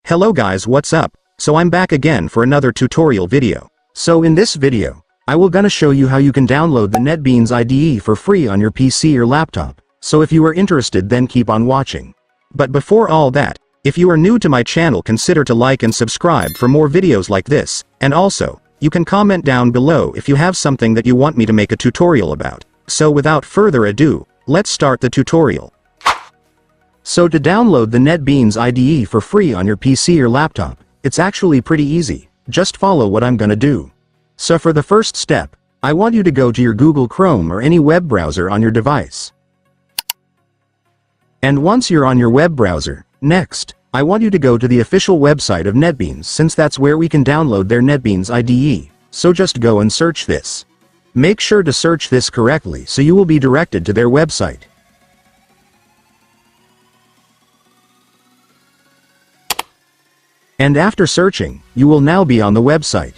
Hello guys, what's up? So I'm back again for another tutorial video. So in this video, I will gonna show you how you can download the NetBeans IDE for free on your PC or laptop. So if you are interested, then keep on watching. But before all that, if you are new to my channel, consider to like and subscribe for more videos like this, and also, you can comment down below if you have something that you want me to make a tutorial about. So without further ado, let's start the tutorial. So to download the NetBeans IDE for free on your PC or laptop, it's actually pretty easy. Just follow what I'm gonna do. So for the first step, I want you to go to your Google Chrome or any web browser on your device. And once you're on your web browser, next, I want you to go to the official website of NetBeans, since that's where we can download their NetBeans IDE. So just go and search this. Make sure to search this correctly so you will be directed to their website. And after searching, you will now be on the website.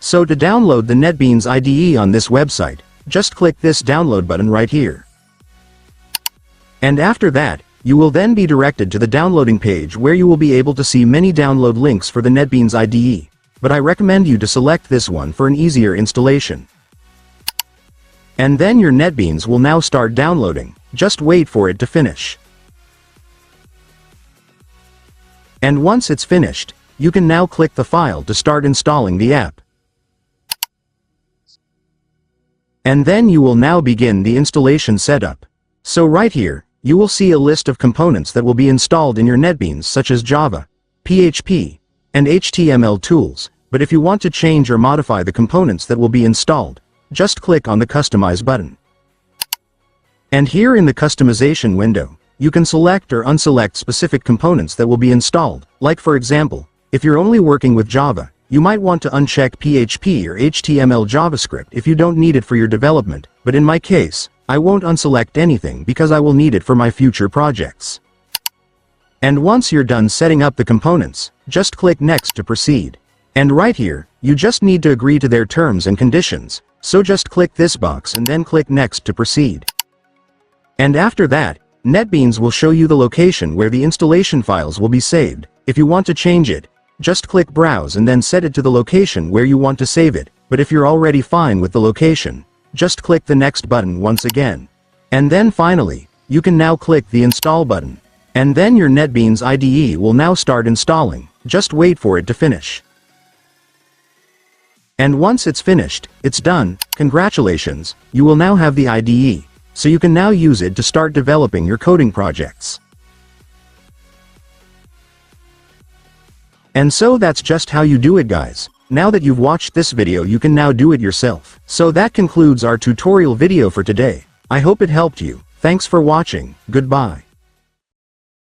So to download the NetBeans IDE on this website, just click this download button right here. And after that, you will then be directed to the downloading page where you will be able to see many download links for the NetBeans IDE, but I recommend you to select this one for an easier installation. And then your NetBeans will now start downloading, just wait for it to finish. And once it's finished, you can now click the file to start installing the app. And then you will now begin the installation setup. So right here, you will see a list of components that will be installed in your NetBeans, such as Java, PHP, and HTML tools, but if you want to change or modify the components that will be installed, just click on the Customize button. And here in the customization window, you can select or unselect specific components that will be installed, like for example, if you're only working with Java, you might want to uncheck PHP or HTML JavaScript if you don't need it for your development, but in my case, I won't unselect anything because I will need it for my future projects. And once you're done setting up the components, just click Next to proceed. And right here, you just need to agree to their terms and conditions, so just click this box and then click Next to proceed. And after that, NetBeans will show you the location where the installation files will be saved. If you want to change it, just click Browse and then set it to the location where you want to save it, but if you're already fine with the location, just click the Next button once again. And then finally, you can now click the Install button. And then your NetBeans IDE will now start installing, just wait for it to finish. And once it's finished, it's done. Congratulations, you will now have the IDE. So you can now use it to start developing your coding projects. And so that's just how you do it, guys. Now that you've watched this video, you can now do it yourself. So that concludes our tutorial video for today. I hope it helped you. Thanks for watching. Goodbye.